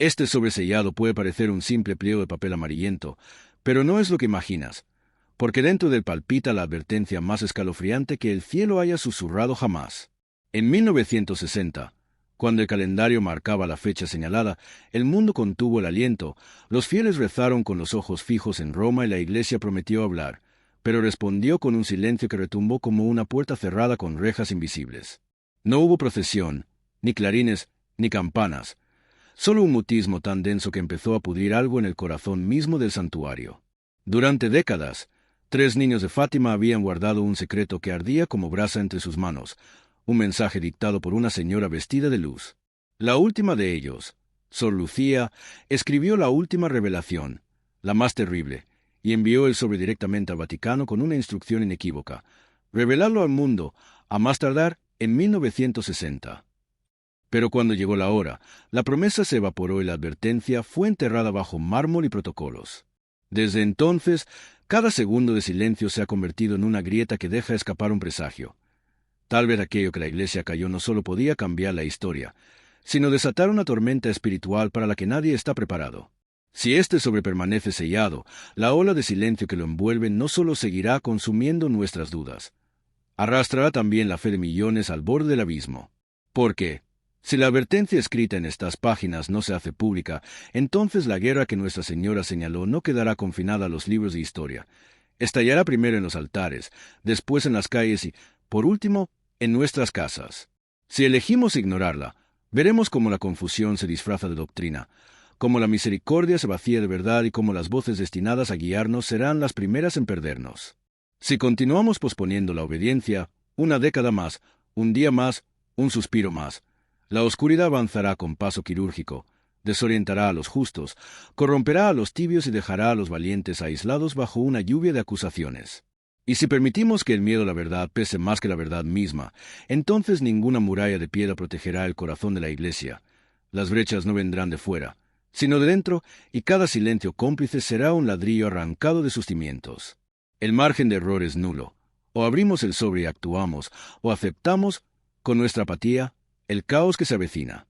Este sobresellado puede parecer un simple pliego de papel amarillento, pero no es lo que imaginas, porque dentro de él palpita la advertencia más escalofriante que el cielo haya susurrado jamás. En 1960, cuando el calendario marcaba la fecha señalada, el mundo contuvo el aliento, los fieles rezaron con los ojos fijos en Roma y la iglesia prometió hablar, pero respondió con un silencio que retumbó como una puerta cerrada con rejas invisibles. No hubo procesión, ni clarines, ni campanas, solo un mutismo tan denso que empezó a pudrir algo en el corazón mismo del santuario. Durante décadas, 3 niños de Fátima habían guardado un secreto que ardía como brasa entre sus manos, un mensaje dictado por una señora vestida de luz. La última de ellos, Sor Lucía, escribió la última revelación, la más terrible, y envió el sobre directamente al Vaticano con una instrucción inequívoca: revelarlo al mundo, a más tardar en 1960. Pero cuando llegó la hora, la promesa se evaporó y la advertencia fue enterrada bajo mármol y protocolos. Desde entonces, cada segundo de silencio se ha convertido en una grieta que deja escapar un presagio. Tal vez aquello que la Iglesia cayó no solo podía cambiar la historia, sino desatar una tormenta espiritual para la que nadie está preparado. Si este sobre permanece sellado, la ola de silencio que lo envuelve no solo seguirá consumiendo nuestras dudas, arrastrará también la fe de millones al borde del abismo. Porque, si la advertencia escrita en estas páginas no se hace pública, entonces la guerra que Nuestra Señora señaló no quedará confinada a los libros de historia. Estallará primero en los altares, después en las calles y, por último, en nuestras casas. Si elegimos ignorarla, veremos cómo la confusión se disfraza de doctrina, cómo la misericordia se vacía de verdad y cómo las voces destinadas a guiarnos serán las primeras en perdernos. Si continuamos posponiendo la obediencia, una década más, un día más, un suspiro más, la oscuridad avanzará con paso quirúrgico, desorientará a los justos, corromperá a los tibios y dejará a los valientes aislados bajo una lluvia de acusaciones. Y si permitimos que el miedo a la verdad pese más que la verdad misma, entonces ninguna muralla de piedra protegerá el corazón de la Iglesia. Las brechas no vendrán de fuera, sino de dentro, y cada silencio cómplice será un ladrillo arrancado de sus cimientos. El margen de error es nulo. O abrimos el sobre y actuamos, o aceptamos, con nuestra apatía, el caos que se avecina.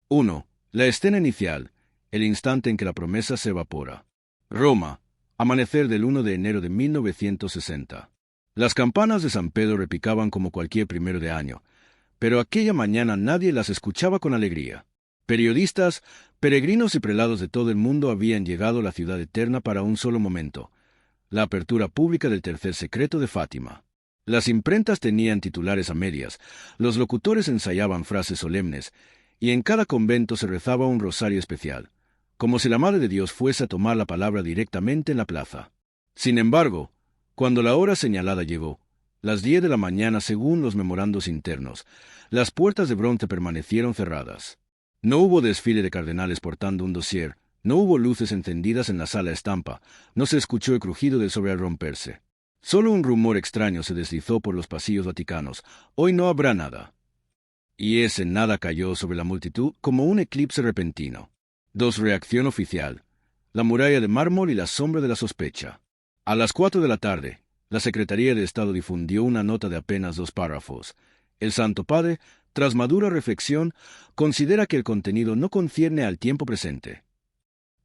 1. La escena inicial, el instante en que la promesa se evapora. Roma, amanecer del 1 de enero de 1960. Las campanas de San Pedro repicaban como cualquier 1 de año, pero aquella mañana nadie las escuchaba con alegría. Periodistas, peregrinos y prelados de todo el mundo habían llegado a la ciudad eterna para un solo momento: la apertura pública del tercer secreto de Fátima. Las imprentas tenían titulares a medias, los locutores ensayaban frases solemnes, y en cada convento se rezaba un rosario especial, como si la Madre de Dios fuese a tomar la palabra directamente en la plaza. Sin embargo, cuando la hora señalada llegó, las 10 de la mañana según los memorandos internos, las puertas de bronce permanecieron cerradas. No hubo desfile de cardenales portando un dossier, no hubo luces encendidas en la sala estampa, no se escuchó el crujido del sobre al romperse. Solo un rumor extraño se deslizó por los pasillos vaticanos: hoy no habrá nada. Y ese nada cayó sobre la multitud como un eclipse repentino. 2. Reacción oficial: la muralla de mármol y la sombra de la sospecha. A las 4 de la tarde, la Secretaría de Estado difundió una nota de apenas 2 párrafos. El Santo Padre, tras madura reflexión, considera que el contenido no concierne al tiempo presente.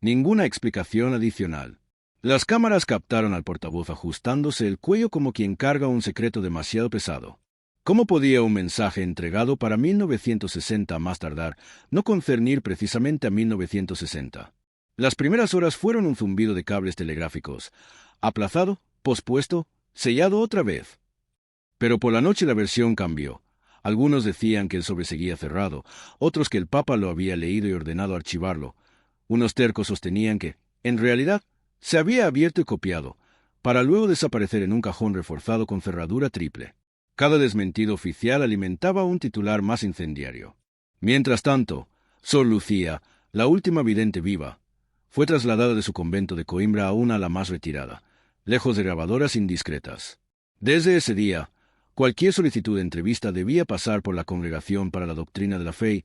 Ninguna explicación adicional. Las cámaras captaron al portavoz ajustándose el cuello como quien carga un secreto demasiado pesado. ¿Cómo podía un mensaje entregado para 1960 a más tardar no concernir precisamente a 1960? Las primeras horas fueron un zumbido de cables telegráficos, aplazado, pospuesto, sellado otra vez. Pero por la noche la versión cambió. Algunos decían que el sobre seguía cerrado, otros que el Papa lo había leído y ordenado archivarlo. Unos tercos sostenían que, en realidad, se había abierto y copiado, para luego desaparecer en un cajón reforzado con cerradura triple. Cada desmentido oficial alimentaba un titular más incendiario. Mientras tanto, Sor Lucía, la última vidente viva, fue trasladada de su convento de Coimbra a una ala más retirada, lejos de grabadoras indiscretas. Desde ese día, cualquier solicitud de entrevista debía pasar por la Congregación para la Doctrina de la Fe.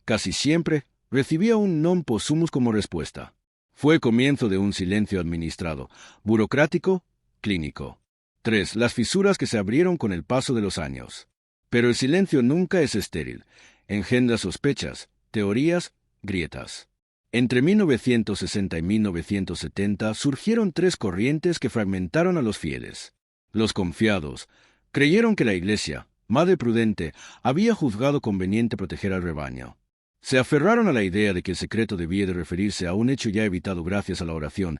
Casi siempre recibía un non possumus como respuesta. Fue el comienzo de un silencio administrado, burocrático, clínico. 3. Las fisuras que se abrieron con el paso de los años. Pero el silencio nunca es estéril. Engendra sospechas, teorías, grietas. Entre 1960 y 1970 surgieron tres corrientes que fragmentaron a los fieles. Los confiados creyeron que la Iglesia, madre prudente, había juzgado conveniente proteger al rebaño. Se aferraron a la idea de que el secreto debía de referirse a un hecho ya evitado gracias a la oración,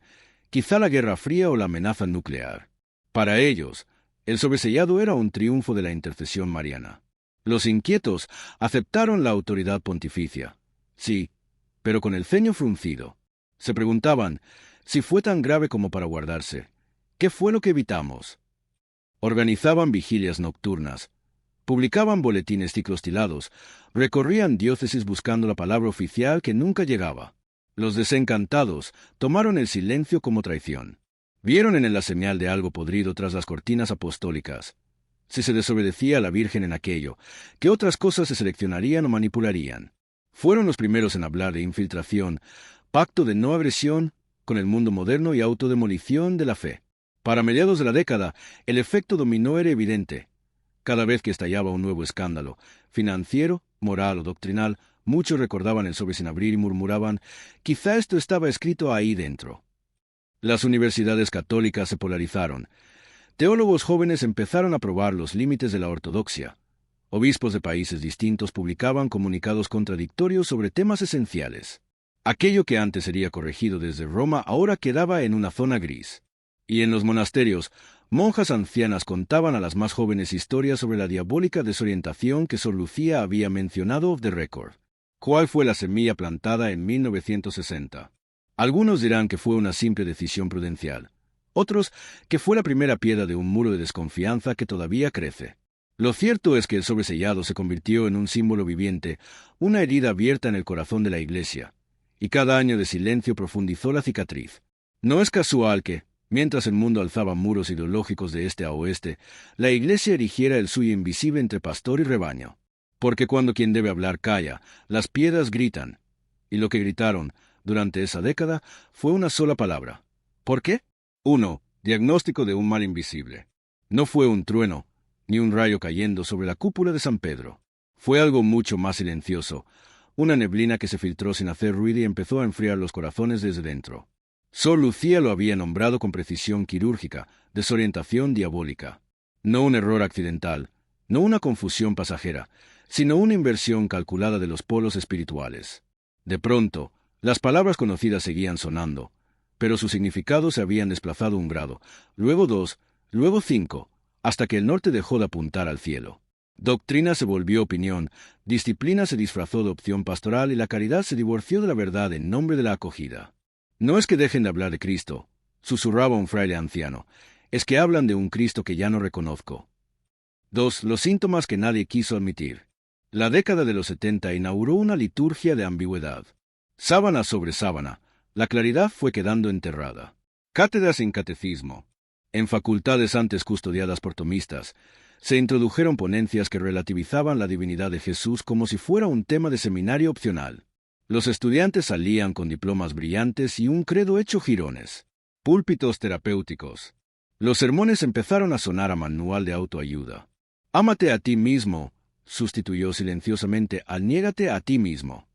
quizá la Guerra Fría o la amenaza nuclear. Para ellos, el sobresellado era un triunfo de la intercesión mariana. Los inquietos aceptaron la autoridad pontificia. Sí, pero con el ceño fruncido. Se preguntaban, si fue tan grave como para guardarse, ¿qué fue lo que evitamos? Organizaban vigilias nocturnas, publicaban boletines ciclostilados, recorrían diócesis buscando la palabra oficial que nunca llegaba. Los desencantados tomaron el silencio como traición. Vieron en él la señal de algo podrido tras las cortinas apostólicas. Si se desobedecía a la Virgen en aquello, ¿qué otras cosas se seleccionarían o manipularían? Fueron los primeros en hablar de infiltración, pacto de no agresión con el mundo moderno y autodemolición de la fe. Para mediados de la década, el efecto dominó era evidente. Cada vez que estallaba un nuevo escándalo, financiero, moral o doctrinal, muchos recordaban el sobre sin abrir y murmuraban, quizá esto estaba escrito ahí dentro. Las universidades católicas se polarizaron. Teólogos jóvenes empezaron a probar los límites de la ortodoxia. Obispos de países distintos publicaban comunicados contradictorios sobre temas esenciales. Aquello que antes sería corregido desde Roma ahora quedaba en una zona gris. Y en los monasterios, monjas ancianas contaban a las más jóvenes historias sobre la diabólica desorientación que Sor Lucía había mencionado off the record. ¿Cuál fue la semilla plantada en 1960? Algunos dirán que fue una simple decisión prudencial. Otros, que fue la primera piedra de un muro de desconfianza que todavía crece. Lo cierto es que el sobresellado se convirtió en un símbolo viviente, una herida abierta en el corazón de la Iglesia, y cada año de silencio profundizó la cicatriz. No es casual que, mientras el mundo alzaba muros ideológicos de este a oeste, la Iglesia erigiera el suyo invisible entre pastor y rebaño. Porque cuando quien debe hablar calla, las piedras gritan, y lo que gritaron durante esa década fue una sola palabra. ¿Por qué? 1. Diagnóstico de un mal invisible. No fue un trueno, ni un rayo cayendo sobre la cúpula de San Pedro. Fue algo mucho más silencioso, una neblina que se filtró sin hacer ruido y empezó a enfriar los corazones desde dentro. Sor Lucía lo había nombrado con precisión quirúrgica, desorientación diabólica. No un error accidental, no una confusión pasajera, sino una inversión calculada de los polos espirituales. De pronto, las palabras conocidas seguían sonando, pero sus significados se habían desplazado un grado, luego 2, luego 5, hasta que el norte dejó de apuntar al cielo. Doctrina se volvió opinión, disciplina se disfrazó de opción pastoral y la caridad se divorció de la verdad en nombre de la acogida. No es que dejen de hablar de Cristo, susurraba un fraile anciano, es que hablan de un Cristo que ya no reconozco. 2. Los síntomas que nadie quiso admitir. La década de los 70 inauguró una liturgia de ambigüedad. Sábana sobre sábana, la claridad fue quedando enterrada. Cátedras sin catecismo. En facultades antes custodiadas por tomistas, se introdujeron ponencias que relativizaban la divinidad de Jesús como si fuera un tema de seminario opcional. Los estudiantes salían con diplomas brillantes y un credo hecho jirones. Púlpitos terapéuticos. Los sermones empezaron a sonar a manual de autoayuda. Ámate a ti mismo, sustituyó silenciosamente al niégate a ti mismo.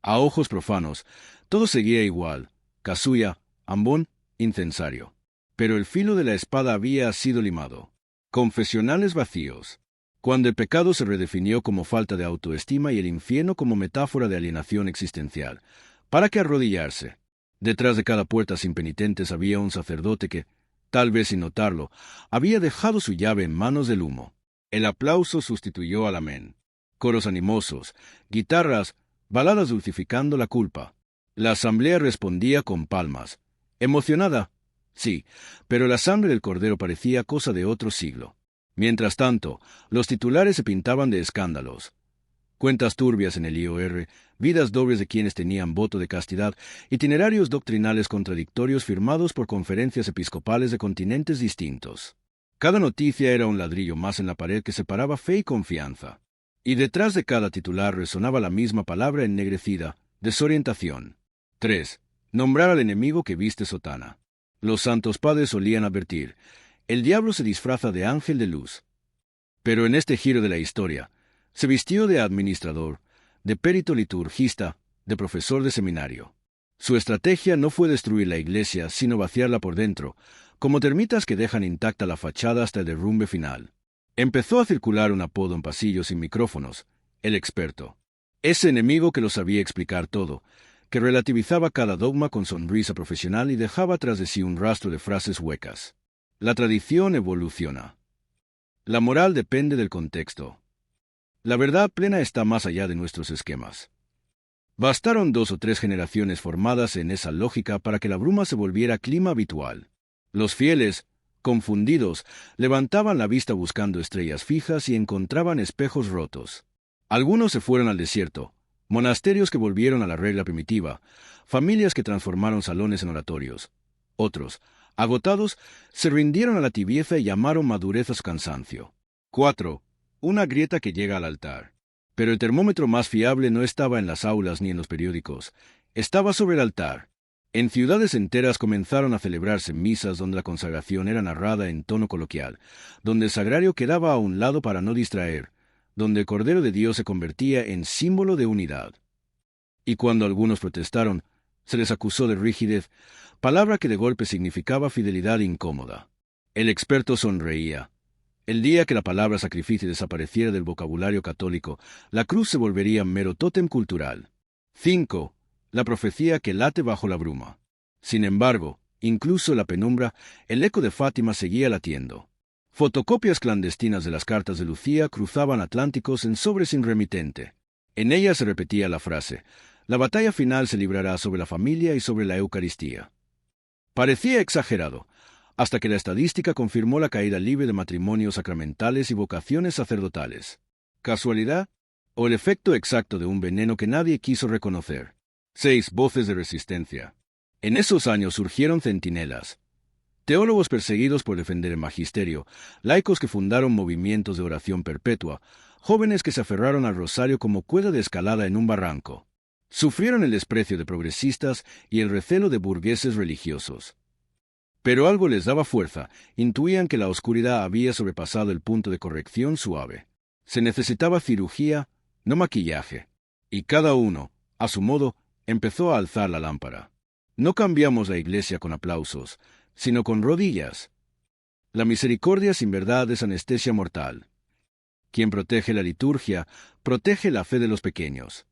A ojos profanos, todo seguía igual, casulla, ambón, incensario. Pero el filo de la espada había sido limado. Confesionales vacíos. Cuando el pecado se redefinió como falta de autoestima y el infierno como metáfora de alienación existencial. ¿Para qué arrodillarse? Detrás de cada puerta sin penitentes había un sacerdote que, tal vez sin notarlo, había dejado su llave en manos del humo. El aplauso sustituyó al amén. Coros animosos, guitarras, baladas dulcificando la culpa. La asamblea respondía con palmas. Emocionada, sí, pero la sangre del cordero parecía cosa de otro siglo. Mientras tanto, los titulares se pintaban de escándalos. Cuentas turbias en el IOR, vidas dobles de quienes tenían voto de castidad, itinerarios doctrinales contradictorios firmados por conferencias episcopales de continentes distintos. Cada noticia era un ladrillo más en la pared que separaba fe y confianza. Y detrás de cada titular resonaba la misma palabra ennegrecida, desorientación. 3. Nombrar al enemigo que viste sotana. Los santos padres solían advertir, el diablo se disfraza de ángel de luz. Pero en este giro de la historia, se vistió de administrador, de perito liturgista, de profesor de seminario. Su estrategia no fue destruir la iglesia, sino vaciarla por dentro, como termitas que dejan intacta la fachada hasta el derrumbe final. Empezó a circular un apodo en pasillos sin micrófonos: el experto. Ese enemigo que lo sabía explicar todo, que relativizaba cada dogma con sonrisa profesional y dejaba tras de sí un rastro de frases huecas. La tradición evoluciona. La moral depende del contexto. La verdad plena está más allá de nuestros esquemas. Bastaron 2 o 3 generaciones formadas en esa lógica para que la bruma se volviera clima habitual. Los fieles, confundidos, levantaban la vista buscando estrellas fijas y encontraban espejos rotos. Algunos se fueron al desierto, monasterios que volvieron a la regla primitiva, familias que transformaron salones en oratorios. Otros, agotados, se rindieron a la tibieza y llamaron madurez a su cansancio. 4. Una grieta que llega al altar. Pero el termómetro más fiable no estaba en las aulas ni en los periódicos, estaba sobre el altar. En ciudades enteras comenzaron a celebrarse misas donde la consagración era narrada en tono coloquial, donde el sagrario quedaba a un lado para no distraer, donde el Cordero de Dios se convertía en símbolo de unidad. Y cuando algunos protestaron, se les acusó de rigidez, palabra que de golpe significaba fidelidad incómoda. El experto sonreía. El día que la palabra sacrificio desapareciera del vocabulario católico, la cruz se volvería mero tótem cultural. 5. La profecía que late bajo la bruma. Sin embargo, incluso en la penumbra, el eco de Fátima seguía latiendo. Fotocopias clandestinas de las cartas de Lucía cruzaban Atlánticos en sobre sin remitente. En ellas se repetía la frase: la batalla final se librará sobre la familia y sobre la Eucaristía. Parecía exagerado, hasta que la estadística confirmó la caída libre de matrimonios sacramentales y vocaciones sacerdotales. ¿Casualidad? ¿O el efecto exacto de un veneno que nadie quiso reconocer? 6. Voces de resistencia. En esos años surgieron centinelas. Teólogos perseguidos por defender el magisterio, laicos que fundaron movimientos de oración perpetua, jóvenes que se aferraron al rosario como cuerda de escalada en un barranco. Sufrieron el desprecio de progresistas y el recelo de burgueses religiosos. Pero algo les daba fuerza, intuían que la oscuridad había sobrepasado el punto de corrección suave. Se necesitaba cirugía, no maquillaje. Y cada uno, a su modo, empezó a alzar la lámpara. No cambiamos la iglesia con aplausos, sino con rodillas. La misericordia sin verdad es anestesia mortal. Quien protege la liturgia, protege la fe de los pequeños.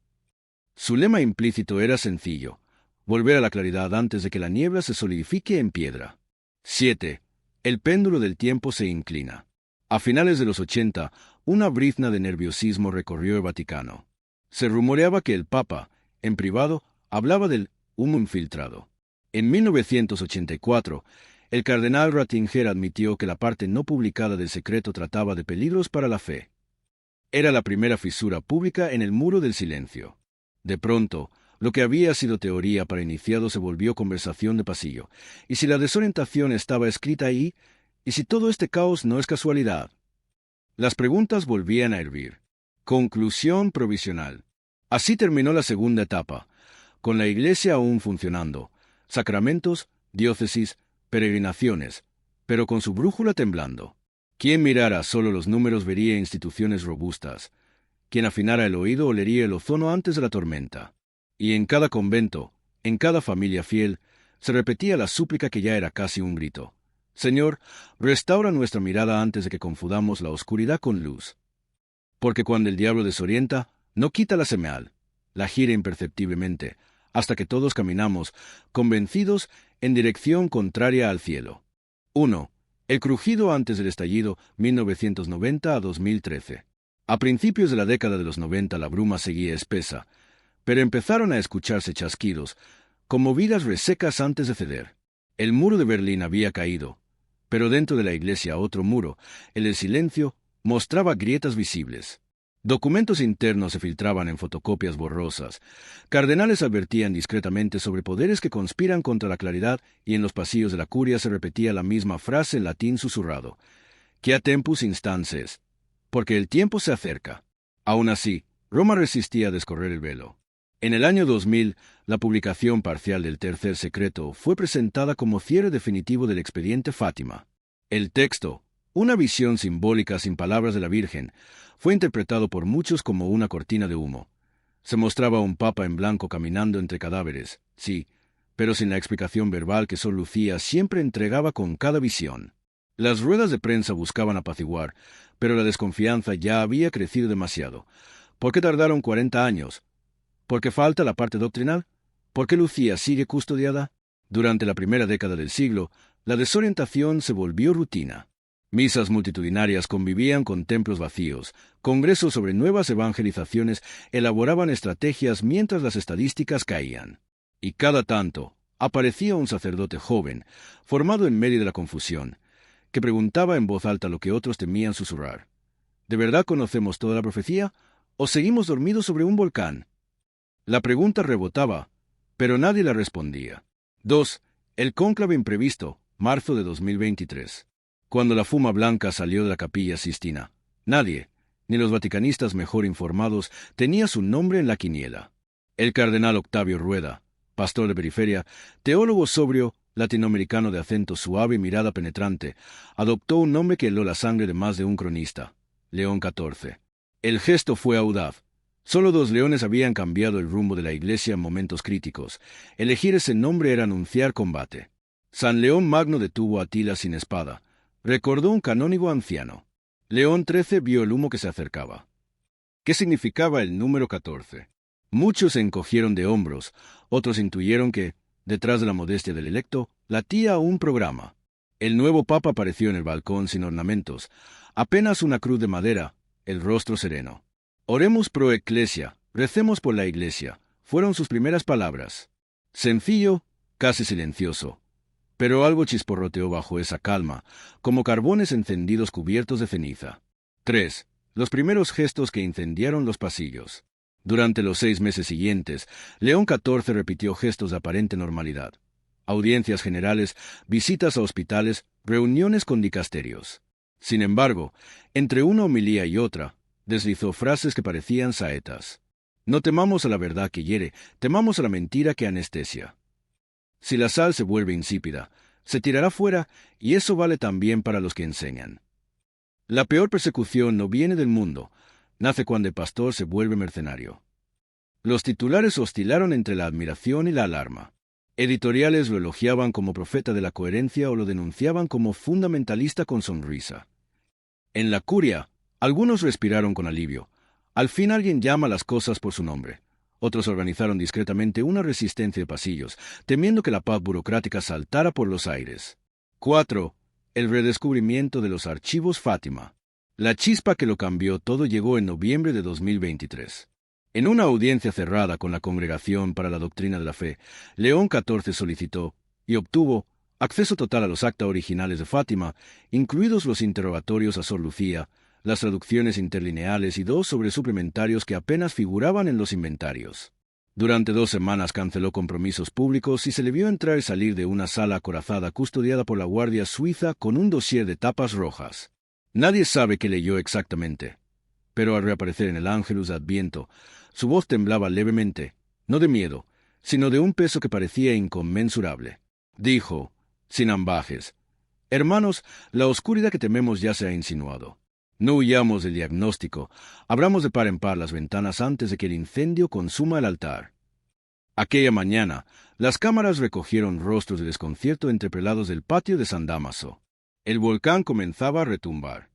Su lema implícito era sencillo: volver a la claridad antes de que la niebla se solidifique en piedra. 7. El péndulo del tiempo se inclina. A finales de los 80, una brizna de nerviosismo recorrió el Vaticano. Se rumoreaba que el Papa, en privado, hablaba del humo infiltrado. En 1984, el cardenal Ratzinger admitió que la parte no publicada del secreto trataba de peligros para la fe. Era la primera fisura pública en el muro del silencio. De pronto, lo que había sido teoría para iniciados se volvió conversación de pasillo. ¿Y si la desorientación estaba escrita ahí? ¿Y si todo este caos no es casualidad? Las preguntas volvían a hervir. Conclusión provisional. Así terminó la segunda etapa, con la iglesia aún funcionando, sacramentos, diócesis, peregrinaciones, pero con su brújula temblando. Quien mirara solo los números vería instituciones robustas. Quien afinara el oído olería el ozono antes de la tormenta. Y en cada convento, en cada familia fiel, se repetía la súplica que ya era casi un grito: Señor, restaura nuestra mirada antes de que confundamos la oscuridad con luz. Porque cuando el diablo desorienta, no quita la señal, la gira imperceptiblemente, hasta que todos caminamos, convencidos, en dirección contraria al cielo. 1. El crujido antes del estallido, 1990 a 2013. A principios de la década de los 90 la bruma seguía espesa, pero empezaron a escucharse chasquidos, como vidas resecas antes de ceder. El muro de Berlín había caído, pero dentro de la iglesia otro muro, el del silencio, mostraba grietas visibles. Documentos internos se filtraban en fotocopias borrosas. Cardenales advertían discretamente sobre poderes que conspiran contra la claridad y en los pasillos de la curia se repetía la misma frase en latín susurrado: «Quia tempus instances», porque el tiempo se acerca. Aún así, Roma resistía a descorrer el velo. En el año 2000, la publicación parcial del Tercer Secreto fue presentada como cierre definitivo del expediente Fátima. El texto, una visión simbólica sin palabras de la Virgen, fue interpretado por muchos como una cortina de humo. Se mostraba un papa en blanco caminando entre cadáveres, sí, pero sin la explicación verbal que Sor Lucía siempre entregaba con cada visión. Las ruedas de prensa buscaban apaciguar, pero la desconfianza ya había crecido demasiado. ¿Por qué tardaron 40 años? ¿Por qué falta la parte doctrinal? ¿Por qué Lucía sigue custodiada? Durante la primera década del siglo, la desorientación se volvió rutina. Misas multitudinarias convivían con templos vacíos, congresos sobre nuevas evangelizaciones elaboraban estrategias mientras las estadísticas caían. Y cada tanto aparecía un sacerdote joven, formado en medio de la confusión, que preguntaba en voz alta lo que otros temían susurrar. ¿De verdad conocemos toda la profecía? ¿O seguimos dormidos sobre un volcán? La pregunta rebotaba, pero nadie la respondía. 2. El cónclave imprevisto, marzo de 2023. Cuando la fuma blanca salió de la Capilla Sistina, nadie, ni los vaticanistas mejor informados, tenía su nombre en la quiniela. El cardenal Octavio Rueda, pastor de periferia, teólogo sobrio, latinoamericano de acento suave y mirada penetrante, adoptó un nombre que heló la sangre de más de un cronista, León XIV. El gesto fue audaz. Solo 2 leones habían cambiado el rumbo de la Iglesia en momentos críticos. Elegir ese nombre era anunciar combate. San León Magno detuvo a Atila sin espada. Recordó un canónigo anciano. León XIII vio el humo que se acercaba. ¿Qué significaba el número 14? Muchos se encogieron de hombros, otros intuyeron que, detrás de la modestia del electo, latía un programa. El nuevo papa apareció en el balcón sin ornamentos, apenas una cruz de madera, el rostro sereno. Oremos pro ecclesia, recemos por la Iglesia, fueron sus primeras palabras. Sencillo, casi silencioso. Pero algo chisporroteó bajo esa calma, como carbones encendidos cubiertos de ceniza. 3. Los primeros gestos que incendiaron los pasillos. Durante los 6 meses siguientes, León XIV repitió gestos de aparente normalidad. Audiencias generales, visitas a hospitales, reuniones con dicasterios. Sin embargo, entre una homilía y otra, deslizó frases que parecían saetas. No temamos a la verdad que hiere, temamos a la mentira que anestesia. Si la sal se vuelve insípida, se tirará fuera, y eso vale también para los que enseñan. La peor persecución no viene del mundo, nace cuando el pastor se vuelve mercenario. Los titulares oscilaron entre la admiración y la alarma. Editoriales lo elogiaban como profeta de la coherencia o lo denunciaban como fundamentalista con sonrisa. En la curia, algunos respiraron con alivio. Al fin alguien llama las cosas por su nombre. Otros organizaron discretamente una resistencia de pasillos, temiendo que la paz burocrática saltara por los aires. 4. El redescubrimiento de los archivos Fátima. La chispa que lo cambió todo llegó en noviembre de 2023. En una audiencia cerrada con la Congregación para la Doctrina de la Fe, León XIV solicitó, y obtuvo, acceso total a los acta originales de Fátima, incluidos los interrogatorios a Sor Lucía, las traducciones interlineales y 2 sobresuplementarios que apenas figuraban en los inventarios. Durante 2 semanas canceló compromisos públicos y se le vio entrar y salir de una sala acorazada custodiada por la Guardia Suiza con un dossier de tapas rojas. Nadie sabe qué leyó exactamente, pero al reaparecer en el Ángelus de Adviento, su voz temblaba levemente, no de miedo, sino de un peso que parecía inconmensurable. Dijo, sin ambajes: «Hermanos, la oscuridad que tememos ya se ha insinuado. No huyamos del diagnóstico, abramos de par en par las ventanas antes de que el incendio consuma el altar». Aquella mañana, las cámaras recogieron rostros de desconcierto entre prelados del patio de San Dámaso. El volcán comenzaba a retumbar.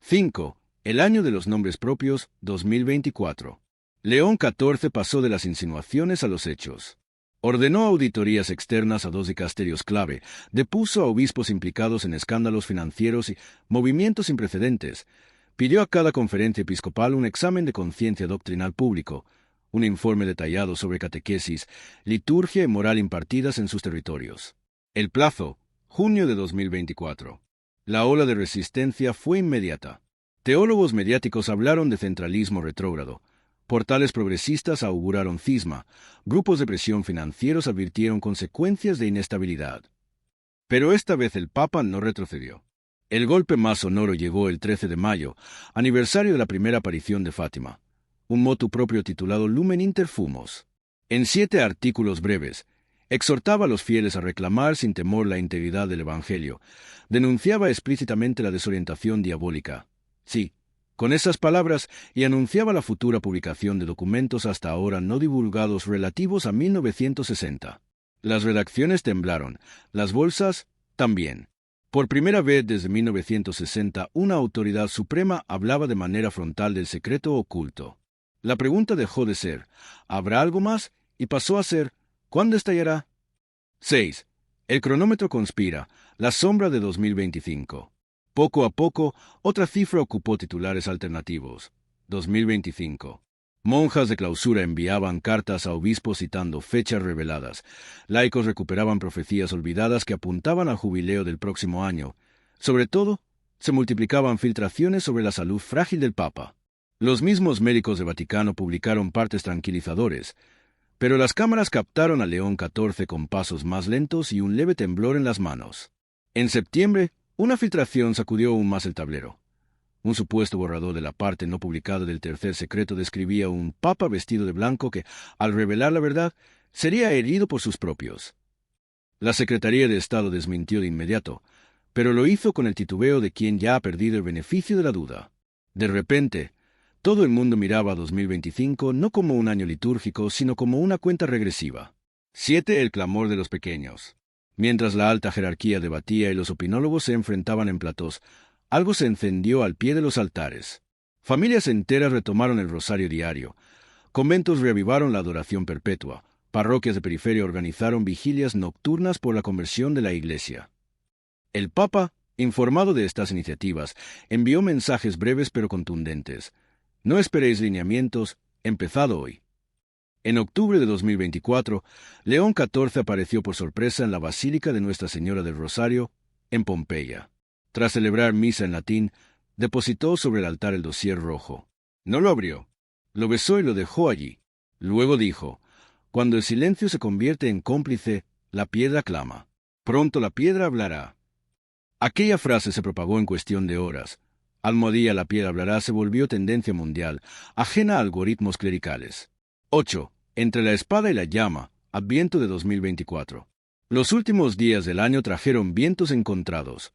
5. El año de los nombres propios, 2024. León XIV pasó de las insinuaciones a los hechos. Ordenó auditorías externas a 2 dicasterios clave, depuso a obispos implicados en escándalos financieros y movimientos sin precedentes, pidió a cada conferencia episcopal un examen de conciencia doctrinal público, un informe detallado sobre catequesis, liturgia y moral impartidas en sus territorios. El plazo, junio de 2024. La ola de resistencia fue inmediata. Teólogos mediáticos hablaron de centralismo retrógrado. Portales progresistas auguraron cisma, grupos de presión financieros advirtieron consecuencias de inestabilidad. Pero esta vez el Papa no retrocedió. El golpe más sonoro llegó el 13 de mayo, aniversario de la primera aparición de Fátima, un motu propio titulado Lumen Inter Fumos. En 7 artículos breves, exhortaba a los fieles a reclamar sin temor la integridad del Evangelio, denunciaba explícitamente la desorientación diabólica. Sí, con esas palabras y anunciaba la futura publicación de documentos hasta ahora no divulgados relativos a 1960. Las redacciones temblaron, las bolsas también. Por primera vez desde 1960, una autoridad suprema hablaba de manera frontal del secreto oculto. La pregunta dejó de ser, ¿habrá algo más? Y pasó a ser, ¿cuándo estallará? 6. El cronómetro conspira, la sombra de 2025. Poco a poco, otra cifra ocupó titulares alternativos. 2025. Monjas de clausura enviaban cartas a obispos citando fechas reveladas. Laicos recuperaban profecías olvidadas que apuntaban al jubileo del próximo año. Sobre todo, se multiplicaban filtraciones sobre la salud frágil del Papa. Los mismos médicos de Vaticano publicaron partes tranquilizadores, pero las cámaras captaron a León XIV con pasos más lentos y un leve temblor en las manos. En septiembre, una filtración sacudió aún más el tablero. Un supuesto borrador de la parte no publicada del tercer secreto describía un papa vestido de blanco que, al revelar la verdad, sería herido por sus propios. La Secretaría de Estado desmintió de inmediato, pero lo hizo con el titubeo de quien ya ha perdido el beneficio de la duda. De repente, todo el mundo miraba a 2025 no como un año litúrgico, sino como una cuenta regresiva. 7. El clamor de los pequeños. Mientras la alta jerarquía debatía y los opinólogos se enfrentaban en platós, algo se encendió al pie de los altares. Familias enteras retomaron el rosario diario. Conventos reavivaron la adoración perpetua. Parroquias de periferia organizaron vigilias nocturnas por la conversión de la Iglesia. El Papa, informado de estas iniciativas, envió mensajes breves pero contundentes. No esperéis lineamientos, empezad hoy. En octubre de 2024, León XIV apareció por sorpresa en la Basílica de Nuestra Señora del Rosario, en Pompeya. Tras celebrar misa en latín, depositó sobre el altar el dossier rojo. No lo abrió. Lo besó y lo dejó allí. Luego dijo, cuando el silencio se convierte en cómplice, la piedra clama. Pronto la piedra hablará. Aquella frase se propagó en cuestión de horas. Almohadilla la piedra hablará se volvió tendencia mundial, ajena a algoritmos clericales. 8. Entre la espada y la llama, Adviento de 2024. Los últimos días del año trajeron vientos encontrados.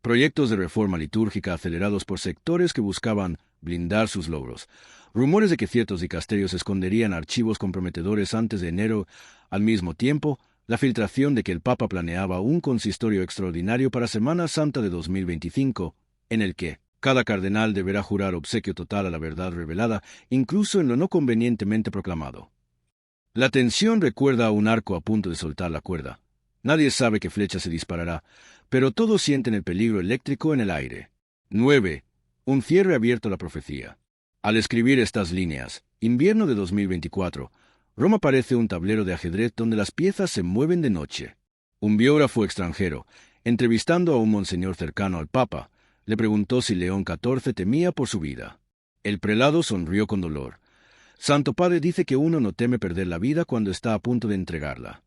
Proyectos de reforma litúrgica acelerados por sectores que buscaban blindar sus logros. Rumores de que ciertos dicasterios esconderían archivos comprometedores antes de enero. Al mismo tiempo, la filtración de que el Papa planeaba un consistorio extraordinario para Semana Santa de 2025, en el que cada cardenal deberá jurar obsequio total a la verdad revelada, incluso en lo no convenientemente proclamado. La tensión recuerda a un arco a punto de soltar la cuerda. Nadie sabe qué flecha se disparará, pero todos sienten el peligro eléctrico en el aire. 9. Un cierre abierto a la profecía. Al escribir estas líneas, invierno de 2024, Roma parece un tablero de ajedrez donde las piezas se mueven de noche. Un biógrafo extranjero, entrevistando a un monseñor cercano al Papa, le preguntó si León XIV temía por su vida. El prelado sonrió con dolor. Santo Padre dice que uno no teme perder la vida cuando está a punto de entregarla.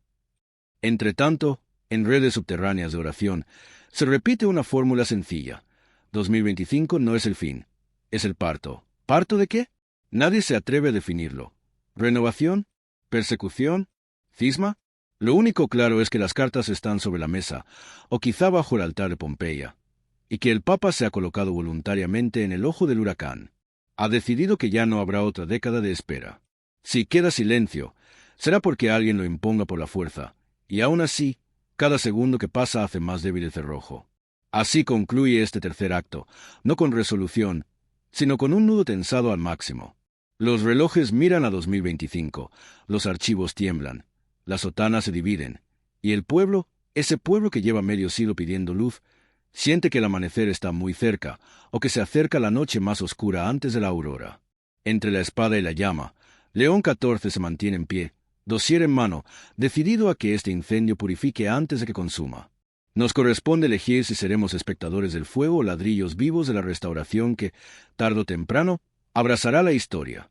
Entretanto, en redes subterráneas de oración, se repite una fórmula sencilla. 2025 no es el fin, es el parto. ¿Parto de qué? Nadie se atreve a definirlo. ¿Renovación? ¿Persecución? ¿Cisma? Lo único claro es que las cartas están sobre la mesa, o quizá bajo el altar de Pompeya, y que el Papa se ha colocado voluntariamente en el ojo del huracán. Ha decidido que ya no habrá otra década de espera. Si queda silencio, será porque alguien lo imponga por la fuerza, y aún así, cada segundo que pasa hace más débil el cerrojo. Así concluye este tercer acto, no con resolución, sino con un nudo tensado al máximo. Los relojes miran a 2025, los archivos tiemblan, las sotanas se dividen, y el pueblo, ese pueblo que lleva medio siglo pidiendo luz, siente que el amanecer está muy cerca, o que se acerca la noche más oscura antes de la aurora. Entre la espada y la llama, León XIV se mantiene en pie, dossier en mano, decidido a que este incendio purifique antes de que consuma. Nos corresponde elegir si seremos espectadores del fuego o ladrillos vivos de la restauración que, tarde o temprano, abrazará la historia.